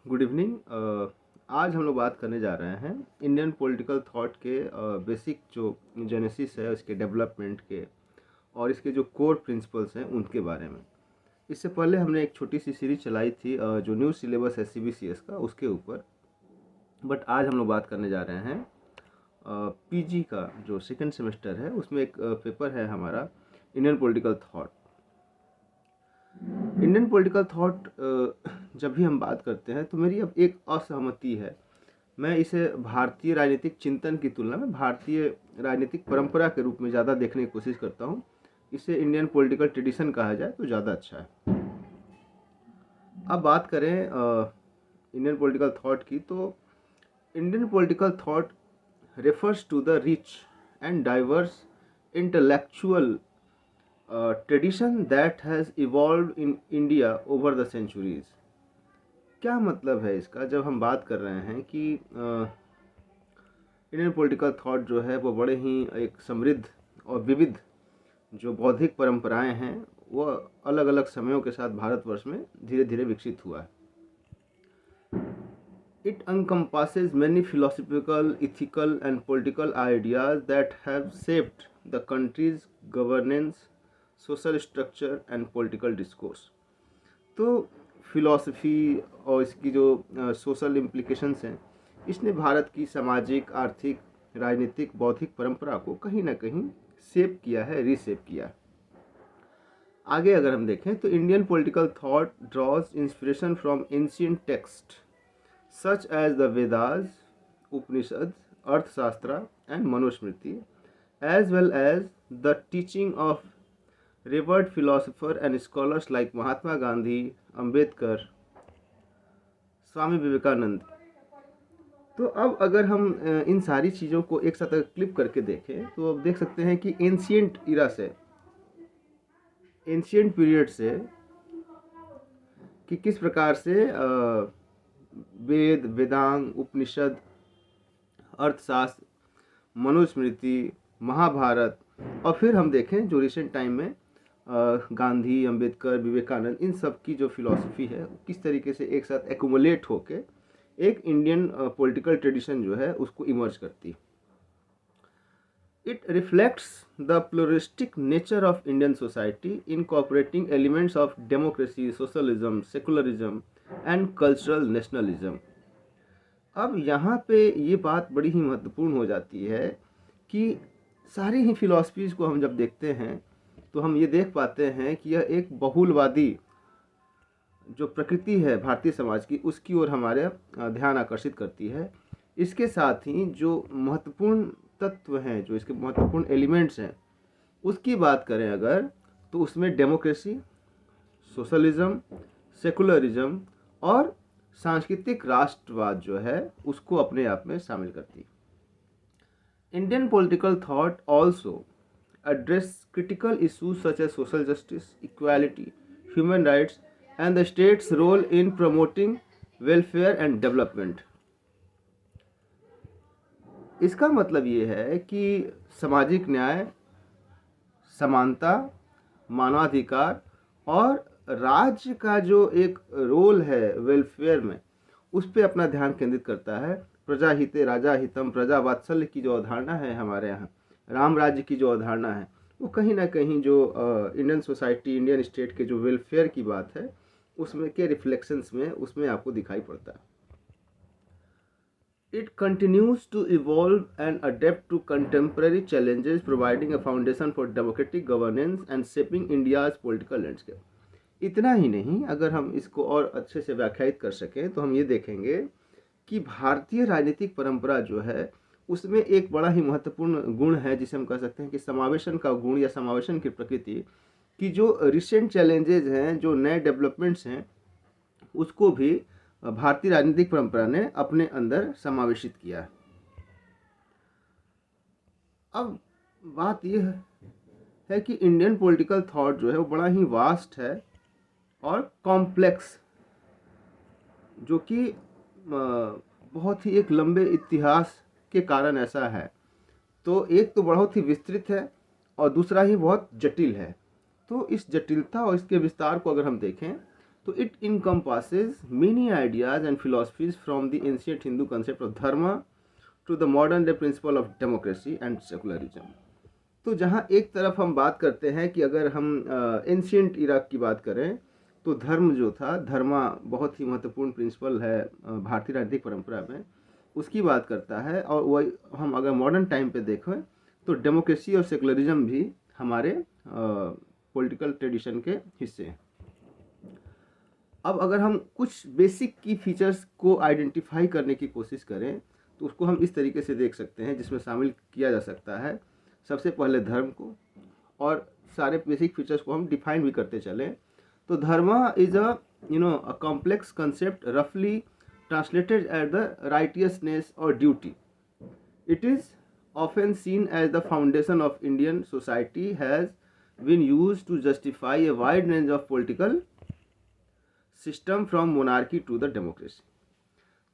Good evening. आज हम लोग बात करने जा रहे हैं इंडियन पॉलिटिकल थॉट के बेसिक जो जेनेसिस है उसके डेवलपमेंट के और इसके जो कोर प्रिंसिपल्स हैं उनके बारे में। इससे पहले हमने एक छोटी सी सीरीज चलाई थी जो न्यू सिलेबस है CBCS का उसके ऊपर। बट आज हम लोग बात करने जा रहे हैं PG का जो सेकेंड सेमेस्टर है उसमें एक पेपर है हमारा Indian political thought. Indian political thought जब भी हम बात करते हैं तो मेरी अब एक असहमति है। मैं इसे भारतीय राजनीतिक चिंतन की तुलना में भारतीय राजनीतिक परंपरा के रूप में ज़्यादा देखने की कोशिश करता हूँ। इसे इंडियन पॉलिटिकल ट्रेडिशन कहा जाए तो ज़्यादा अच्छा है। अब बात करें इंडियन पॉलिटिकल थॉट की, तो Indian political thought refers to the rich and diverse intellectual tradition that has evolved in India over the centuries। क्या मतलब है इसका जब हम बात कर रहे हैं कि इंडियन पॉलिटिकल थॉट जो है वो बड़े ही एक समृद्ध और विविध जो बौद्धिक परंपराएं हैं वो अलग अलग समयों के साथ भारतवर्ष में धीरे धीरे विकसित हुआ है। It encompasses many philosophical, ethical and political ideas that have shaped the country's governance, social structure and political discourse। तो फिलॉसफी और इसकी जो सोशल इम्प्लीकेशंस हैं, इसने भारत की सामाजिक, आर्थिक, राजनीतिक, बौद्धिक परंपरा को कहीं ना कहीं शेप किया है, रीशेप किया है। आगे अगर हम देखें तो Indian political thought draws inspiration from ancient text such as the Vedas, Upanishads, Arthashastra and Manusmriti, as well as the teaching of revered philosophers and scholars like Mahatma Gandhi, Ambedkar, Swami Vivekananda. तो अब अगर हम इन सारी चीज़ों को एक साथ क्लिप करके देखें तो अब देख सकते हैं कि एंशिएंट इरा से, एंशिएंट पीरियड से कि किस प्रकार से वेद, वेदांग, उपनिषद, अर्थशास्त्र, मनुस्मृति, महाभारत और फिर हम देखें जो रिसेंट टाइम में गांधी, अंबेडकर, विवेकानंद, इन सब की जो फिलॉसफी है किस तरीके से एक साथ एक्यूमुलेट होके एक इंडियन पॉलिटिकल ट्रेडिशन जो है उसको इमर्ज करती। It reflects the pluralistic nature of Indian society incorporating elements of democracy, socialism, secularism and cultural nationalism. अब यहाँ पे ये बात बड़ी ही महत्वपूर्ण हो जाती है कि सारी ही फिलॉसफीज़ को हम जब देखते हैं तो हम ये देख पाते हैं कि यह एक बहुलवादी जो प्रकृति है भारतीय समाज की उसकी ओर हमारे ध्यान आकर्षित करती है। इसके साथ ही जो महत्वपूर्ण तत्व हैं, जो इसके महत्वपूर्ण एलिमेंट्स हैं, उसकी बात करें अगर तो उसमें डेमोक्रेसी, सोशलिज्म, सेकुलरिज्म और सांस्कृतिक राष्ट्रवाद जो है उसको अपने आप में शामिल करती। Indian political thought also address critical issues such as social justice, equality, human rights and the state's role in promoting welfare and development. इसका मतलब ये है कि सामाजिक न्याय, समानता, मानवाधिकार और राज्य का जो एक रोल है वेलफेयर में उस पर अपना ध्यान केंद्रित करता है। प्रजा हिते राजा हितम, प्रजा वात्सल्य की जो अवधारणा है हमारे यहाँ, राम राज्य की जो अवधारणा है, वो कहीं ना कहीं जो इंडियन सोसाइटी, इंडियन स्टेट के जो वेलफेयर की बात है उसमें के रिफ्लेक्शंस में उसमें आपको दिखाई पड़ता है। It continues to evolve and adapt to contemporary challenges, providing a foundation for democratic governance and shaping India's political landscape। इतना ही नहीं, अगर हम इसको और अच्छे से व्याख्यायित कर सकें तो हम ये देखेंगे कि भारतीय राजनीतिक परंपरा जो है उसमें एक बड़ा ही महत्वपूर्ण गुण है जिसे हम कह सकते हैं कि समावेशन का गुण या समावेशन की प्रकृति, कि जो रिसेंट चैलेंजेज हैं, जो नए डेवलपमेंट्स हैं, उसको भी भारतीय राजनीतिक परंपरा ने अपने अंदर समावेशित किया है। अब बात यह है कि इंडियन पॉलिटिकल थॉट जो है वो बड़ा ही वास्ट है और कॉम्प्लेक्स, जो कि बहुत ही एक लंबे इतिहास के कारण ऐसा है। तो एक तो बहुत ही विस्तृत है और दूसरा ही बहुत जटिल है। तो इस जटिलता और इसके विस्तार को अगर हम देखें तो it encompasses many ideas and philosophies from the ancient Hindu concept of dharma to the modern day principle of democracy and secularism. तो जहाँ एक तरफ हम बात करते हैं कि अगर हम एंशियंट इराक की बात करें तो धर्म जो था, धर्मा बहुत ही महत्वपूर्ण प्रिंसिपल है भारतीय राजनीतिक परंपरा में, उसकी बात करता है। और वही हम अगर मॉडर्न टाइम पे देखें तो डेमोक्रेसी और सेकुलरिज्म भी हमारे पॉलिटिकल ट्रेडिशन के हिस्से हैं। अब अगर हम कुछ बेसिक की फीचर्स को आइडेंटिफाई करने की कोशिश करें तो उसको हम इस तरीके से देख सकते हैं, जिसमें शामिल किया जा सकता है सबसे पहले धर्म को, और सारे बेसिक फीचर्स को हम डिफाइन भी करते चलें। तो धर्म इज अ कॉम्प्लेक्स कंसेप्ट रफली ट्रांसलेटेड एज द राइटियसनेस और duty. It is often seen as the foundation of Indian society, has been used to justify a wide range of political system from monarchy to the democracy.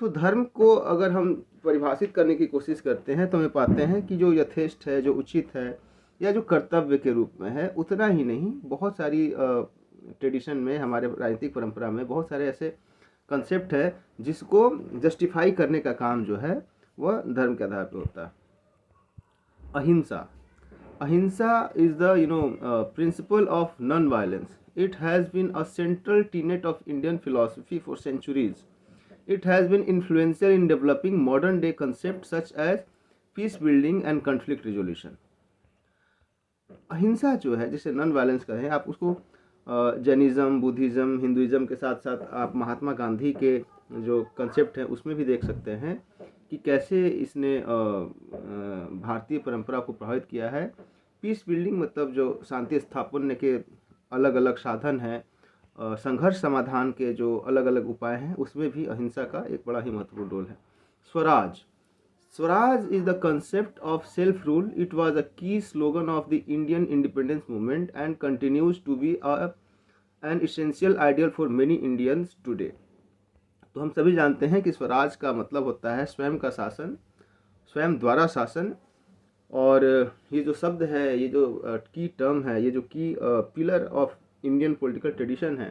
तो धर्म को अगर हम परिभाषित करने की कोशिश करते हैं तो हमें पाते हैं कि जो यथेष्ट है, जो उचित है, या जो कर्तव्य के रूप में है, उतना ही नहीं, बहुत सारी ट्रेडिशन में, हमारे राजनीतिक परंपरा में बहुत सारे ऐसे कंसेप्ट है जिसको जस्टिफाई करने का काम जो है वह धर्म के आधार पर होता है। अहिंसा, अहिंसा is the principle of non-violence. It has been a central tenet of Indian philosophy for centuries. It has been influential in developing modern day concepts such as peace building and conflict resolution. अहिंसा जो है, जिसे non violence कहें, आप उसको Jainism, Buddhism, Hinduism के साथ साथ आप महात्मा गांधी के जो कंसेप्ट हैं उसमें भी देख सकते हैं कि कैसे इसने भारतीय परंपरा को प्रभावित किया है। पीस बिल्डिंग मतलब जो शांति स्थापन के अलग अलग साधन हैं, संघर्ष समाधान के जो अलग अलग उपाय हैं, उसमें भी अहिंसा का एक बड़ा ही महत्वपूर्ण रोल है। Swaraj, Swaraj is the concept of self rule. It was a key slogan of the Indian independence movement and continues to be an essential ideal for many Indians today. तो हम सभी जानते हैं कि स्वराज का मतलब होता है स्वयं का शासन, स्वयं द्वारा शासन। और ये जो शब्द है, ये जो की टर्म है, ये जो की pillar of Indian political tradition है,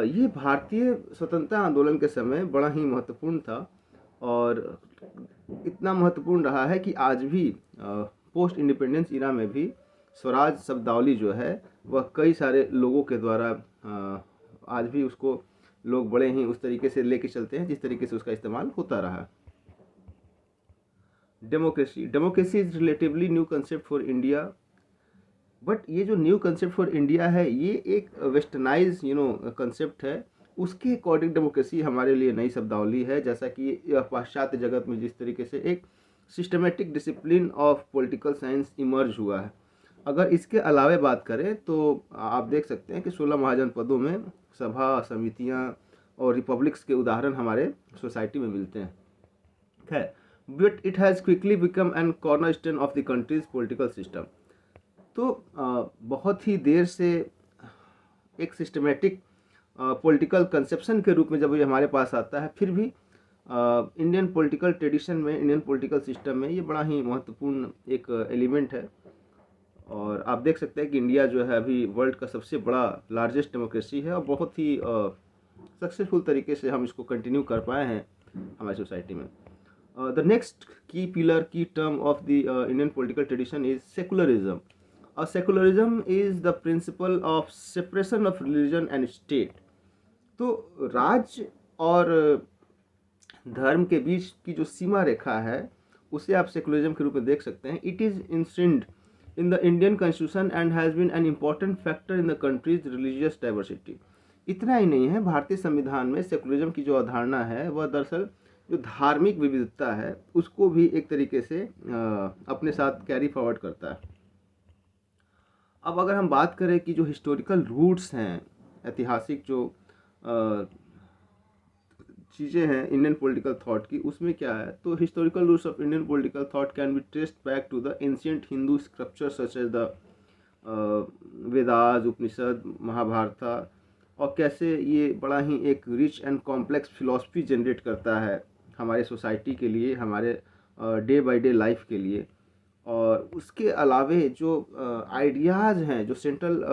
ये भारतीय स्वतंत्रता आंदोलन के समय बड़ा ही महत्वपूर्ण था, और इतना महत्वपूर्ण रहा है कि आज भी पोस्ट इंडिपेंडेंस इरा में भी स्वराज शब्दावली जो है वह कई सारे लोगों के द्वारा आज भी उसको लोग बड़े ही उस तरीके से लेके चलते हैं जिस तरीके से उसका इस्तेमाल होता रहा। Democracy, democracy is relatively new concept for India, but ये जो न्यू कंसेप्ट फॉर इंडिया है ये एक वेस्टर्नाइज कंसेप्ट है। उसके अकॉर्डिंग डेमोक्रेसी हमारे लिए नई शब्दावली है, जैसा कि पाश्चात्य जगत में जिस तरीके से एक systematic discipline of political science emerge हुआ है। अगर इसके अलावे बात करें तो आप देख सकते हैं कि 16 महाजनपदों में सभा, समितियां और रिपब्लिक्स के उदाहरण हमारे सोसाइटी में मिलते हैं। खैर, but it has quickly become an cornerstone of the countries political system. तो बहुत ही देर से एक सिस्टमेटिक पॉलिटिकल कंसेप्शन के रूप में जब ये हमारे पास आता है, फिर भी इंडियन पॉलिटिकल ट्रेडिशन में, इंडियन पॉलिटिकल सिस्टम में ये बड़ा ही महत्वपूर्ण एक एलिमेंट है। और आप देख सकते हैं कि इंडिया जो है अभी वर्ल्ड का सबसे बड़ा लार्जेस्ट डेमोक्रेसी है, और बहुत ही सक्सेसफुल तरीके से हम इसको कंटिन्यू कर पाए हैं हमारी सोसाइटी में। द नेक्स्ट की पिलर, की term of the Indian political tradition is secularism. Secularism is the principle of separation of religion and state. तो राज्य और धर्म के बीच की जो सीमा रेखा है उसे आप सेकुलरिज्म के रूप में देख सकते हैं. It is enshrined in the Indian Constitution and has been an important factor in the country's religious diversity. इतना ही नहीं है, भारतीय संविधान में सेकुलरिज्म की जो अवधारणा है वह दरअसल जो धार्मिक विविधता है उसको भी एक तरीके से अपने साथ कैरी फॉरवर्ड करता है. अब अगर हम बात करें कि जो हिस्टोरिकल रूट्स हैं, ऐतिहासिक जो चीज़ें हैं इंडियन पॉलिटिकल थॉट की, उसमें क्या है, तो historical roots of Indian political thought can be traced back to the ancient Hindu scriptures such as the Vedas, Upanishad, Mahabharat, और कैसे ये बड़ा ही एक rich and complex philosophy generate करता है हमारे सोसाइटी के लिए, हमारे डे बाय डे लाइफ के लिए. और उसके अलावे जो आइडियाज़ हैं, जो सेंट्रल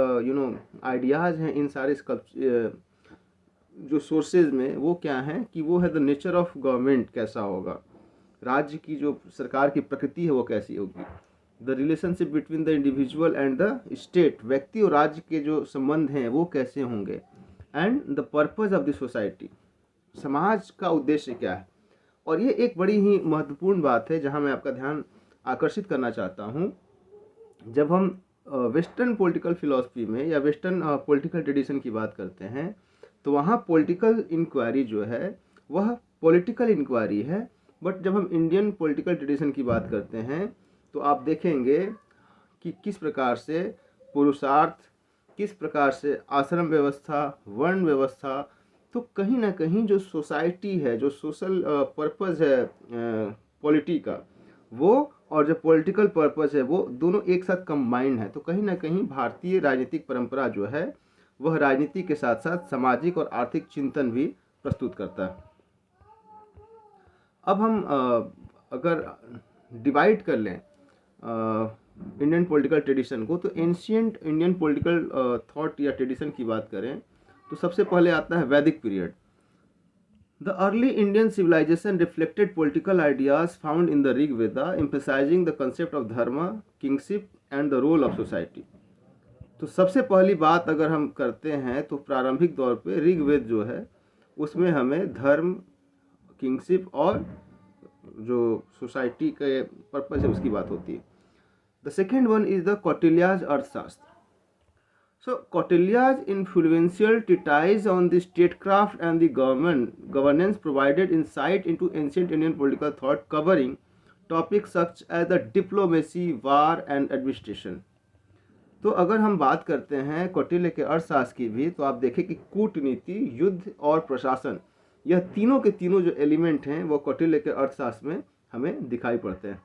आइडियाज़ हैं इन सारे जो सोर्सेज में वो क्या हैं कि वो है द नेचर ऑफ गवर्नमेंट, कैसा होगा राज्य की जो सरकार की प्रकृति है वो कैसी होगी, the relationship between the individual and the state, व्यक्ति और राज्य के जो संबंध हैं वो कैसे होंगे, and the purpose of the society, समाज का उद्देश्य क्या है। और ये एक बड़ी ही महत्वपूर्ण बात है जहाँ मैं आपका ध्यान आकर्षित करना चाहता हूँ। जब हम वेस्टर्न पॉलिटिकल फिलॉसफी में या वेस्टर्न पॉलिटिकल ट्रेडिशन की बात करते हैं तो वहाँ पॉलिटिकल इंक्वायरी जो है वह पॉलिटिकल इंक्वायरी है, बट जब हम इंडियन पॉलिटिकल ट्रेडिशन की बात करते हैं तो आप देखेंगे कि किस प्रकार से पुरुषार्थ, किस प्रकार से आश्रम व्यवस्था, वर्ण व्यवस्था, तो कहीं ना कहीं जो सोसाइटी है, जो सोशल पर्पस है पॉलिटी का, वो और जो पॉलिटिकल पर्पस है वो दोनों एक साथ कंबाइंड है। तो कहीं ना कहीं भारतीय राजनीतिक परंपरा जो है वह राजनीति के साथ साथ सामाजिक और आर्थिक चिंतन भी प्रस्तुत करता है। अब हम अगर डिवाइड कर लें इंडियन पॉलिटिकल ट्रेडिशन को, तो एंशियंट इंडियन पॉलिटिकल थॉट या ट्रेडिशन की बात करें तो सबसे पहले आता है Vedic period. The early Indian civilisation reflected political ideas found in the Rig Veda, emphasising the concept of dharma, kingship and the role of society. तो सबसे पहली बात अगर हम करते हैं तो प्रारंभिक दौर पे ऋग्वेद जो है उसमें हमें धर्म, किंगशिप और जो सोसाइटी के पर्पस है उसकी बात होती है। The second one is the Kautilya's Arthashastra. So Kautilya's influential treatise on the statecraft and the governance provided insight into ancient Indian political thought, covering topics such as the diplomacy, war and administration. तो अगर हम बात करते हैं कौटिल्य के अर्थशास्त्र की भी, तो आप देखें कि कूटनीति, युद्ध और प्रशासन, यह तीनों के तीनों जो एलिमेंट हैं वो कौटिल्य के अर्थशास्त्र में हमें दिखाई पड़ते हैं।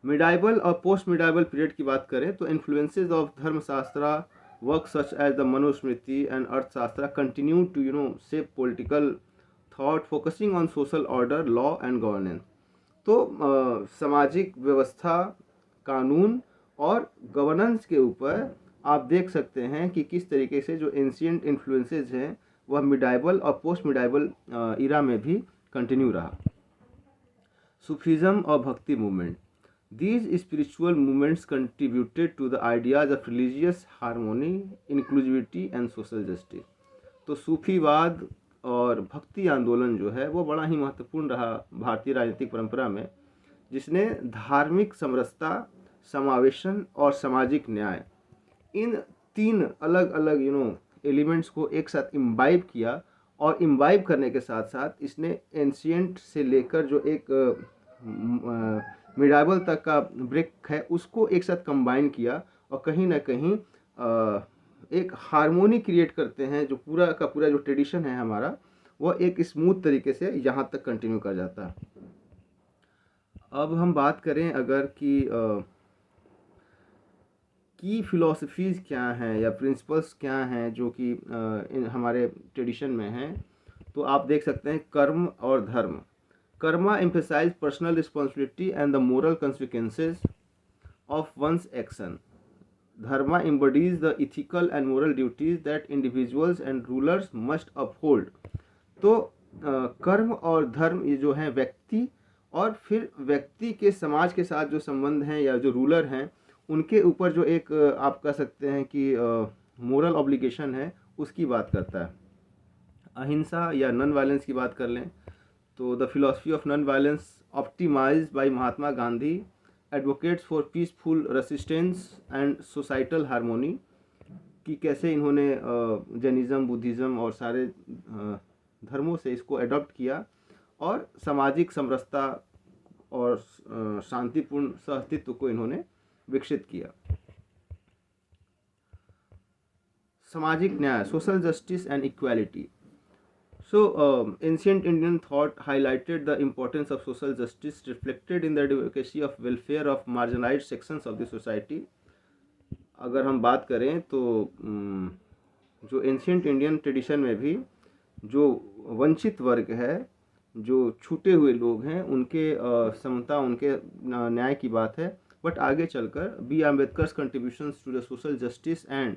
मिडाइवल और पोस्ट मिडाइवल पीरियड की बात करें तो influences of Dharmashastra work such as the Manusmriti and Arthashastra continue to shape political thought, focusing on social order, law and governance. तो सामाजिक व्यवस्था, कानून और गवर्नेंस के ऊपर आप देख सकते हैं कि किस तरीके से जो एंशियंट इन्फ्लुएंसेस हैं वह मिडाइवल और पोस्ट मिडाइवल इरा में भी कंटिन्यू रहा। सूफिज्म और भक्ति movement, these spiritual movements contributed to the ideas of religious harmony, inclusivity and social justice. तो सूफीवाद और भक्ति आंदोलन जो है वो बड़ा ही महत्वपूर्ण रहा भारतीय राजनीतिक परंपरा में, जिसने धार्मिक समरसता, समावेशन और सामाजिक न्याय, इन तीन अलग अलग एलिमेंट्स को एक साथ इम्बाइब किया, और इम्बाइब करने के साथ साथ इसने एंशियंट से लेकर जो एक मिडाइवल तक का ब्रेक है उसको एक साथ कंबाइन किया, और कहीं ना कहीं एक हार्मोनी क्रिएट करते हैं। जो पूरा का पूरा जो ट्रेडिशन है हमारा वह एक स्मूथ तरीके से यहाँ तक कंटिन्यू कर जाता है। अब हम बात करें अगर की फिलॉसफीज़ क्या हैं या प्रिंसिपल्स क्या हैं जो कि हमारे ट्रेडिशन में हैं, तो आप देख सकते हैं कर्म और धर्म। Karma emphasize personal responsibility and the moral consequences of one's action. Dharma embodies the ethical and moral duties that individuals and rulers must uphold. तो कर्म और धर्म ये जो है व्यक्ति और फिर व्यक्ति के समाज के साथ जो संबंध हैं या जो रूलर हैं उनके ऊपर जो एक आप कह सकते हैं कि मोरल ऑब्लिगेशन है उसकी बात करता है। अहिंसा या नॉन वायलेंस की बात कर लें तो the philosophy of non violence optimised by Mahatma Gandhi advocates for peaceful resistance and societal harmony, कि कैसे इन्होंने जैनिज़्म, बुद्धिज़्म और सारे धर्मों से इसको अडॉप्ट किया और सामाजिक समरसता और शांतिपूर्ण सहअस्तित्व को इन्होंने विकसित किया। सामाजिक न्याय, social justice and equality. So, ancient Indian thought highlighted the importance of social justice reflected in the advocacy of welfare of marginalized sections of the society. अगर हम बात करें तो जो एंशियंट इंडियन ट्रेडिशन में भी जो वंचित वर्ग है, जो छूटे हुए लोग हैं, उनके समता, उनके न्याय की बात है। बट आगे चलकर B Ambedkar's contributions to the social justice and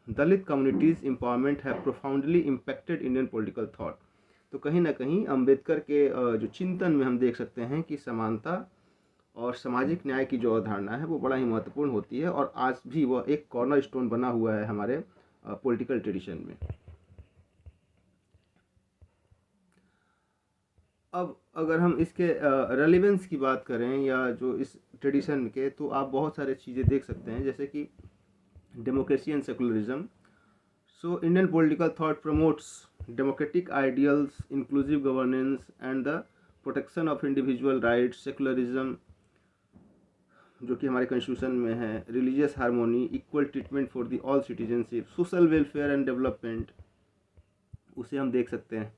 Dalit communities empowerment have profoundly impacted Indian political thought. तो कहीं ना कहीं अंबेडकर के जो चिंतन में हम देख सकते हैं कि समानता और सामाजिक न्याय की जो अवधारणा है वो बड़ा ही महत्वपूर्ण होती है, और आज भी वह एक कॉर्नर स्टोन बना हुआ है हमारे पॉलिटिकल ट्रेडिशन में। अब अगर हम इसके रेलिवेंस की बात करें या जो इस ट्रेडिशन के, तो आप बहुत सारे चीज़ें देख सकते हैं, जैसे कि democracy and secularism. So Indian political thought promotes democratic ideals, inclusive governance, and the protection of individual rights, secularism जो कि हमारे कॉन्स्टिट्यूशन में है, religious harmony, equal treatment for the all citizenship, social welfare and development, उसे हम देख सकते हैं।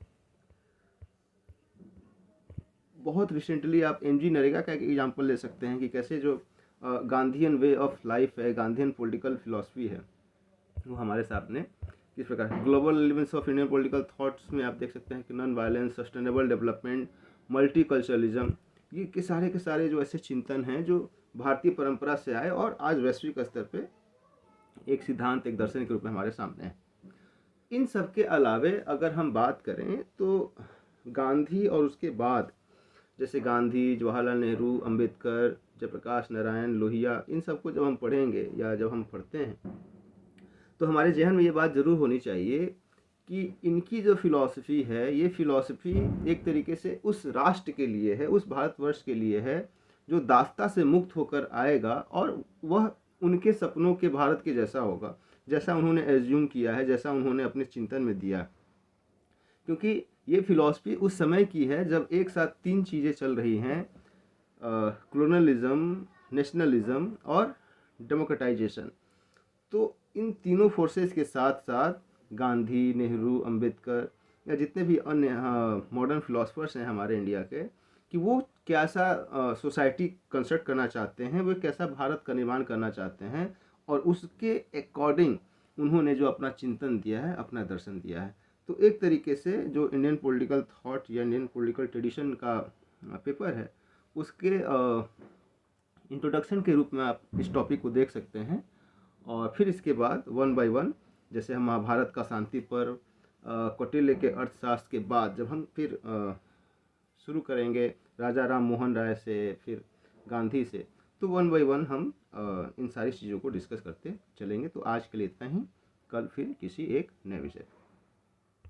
बहुत रिसेंटली आप एमजी नरेगा का एक एग्जांपल ले सकते हैं कि कैसे जो गांधीयन वे ऑफ लाइफ है, गांधीयन पॉलिटिकल फिलॉसफी है, वो हमारे सामने किस प्रकार global elements of Indian political thoughts में आप देख सकते हैं कि non violence, sustainable development, multiculturalism, ये के सारे जो ऐसे चिंतन हैं जो भारतीय परंपरा से आए और आज वैश्विक स्तर पे एक सिद्धांत, एक दर्शन के रूप में हमारे सामने है। इन सब के अलावे अगर हम बात करें तो गांधी और उसके बाद जैसे गांधी, जवाहरलाल नेहरू, अंबेडकर, जयप्रकाश नारायण, लोहिया, इन सबको जब हम पढ़ेंगे या जब हम पढ़ते हैं तो हमारे जहन में ये बात ज़रूर होनी चाहिए कि इनकी जो फिलॉसफी है, ये फिलॉसफी एक तरीके से उस राष्ट्र के लिए है, उस भारतवर्ष के लिए है जो दासता से मुक्त होकर आएगा, और वह उनके सपनों के भारत के जैसा होगा, जैसा उन्होंने एज्यूम किया है, जैसा उन्होंने अपने चिंतन में दिया। क्योंकि ये फिलॉसफी उस समय की है जब एक साथ तीन चीज़ें चल रही हैं, कॉलोनियलिज्म, नेशनलिज्म और डेमोक्रेटाइजेशन। तो इन तीनों फोर्सेस के साथ साथ गांधी, नेहरू, अंबेडकर या जितने भी अन्य मॉडर्न फिलोसफर्स हैं हमारे इंडिया के, कि वो कैसा सोसाइटी कंस्ट्रक्ट करना चाहते हैं, वो कैसा भारत का निर्माण करना चाहते हैं, और उसके अकॉर्डिंग उन्होंने जो अपना चिंतन दिया है, अपना दर्शन दिया है। तो एक तरीके से जो इंडियन पॉलिटिकल थॉट या इंडियन पॉलिटिकल ट्रेडिशन का पेपर है, उसके इंट्रोडक्शन के रूप में आप इस टॉपिक को देख सकते हैं। और फिर इसके बाद वन बाय वन, जैसे हम महाभारत का शांति पर्व, कौटिल्य के अर्थशास्त्र के बाद जब हम फिर शुरू करेंगे राजा राम मोहन राय से, फिर गांधी से, तो वन बाय वन हम इन सारी चीज़ों को डिस्कस करते चलेंगे। तो आज के लिए इतना ही, कल फिर किसी एक नए विषय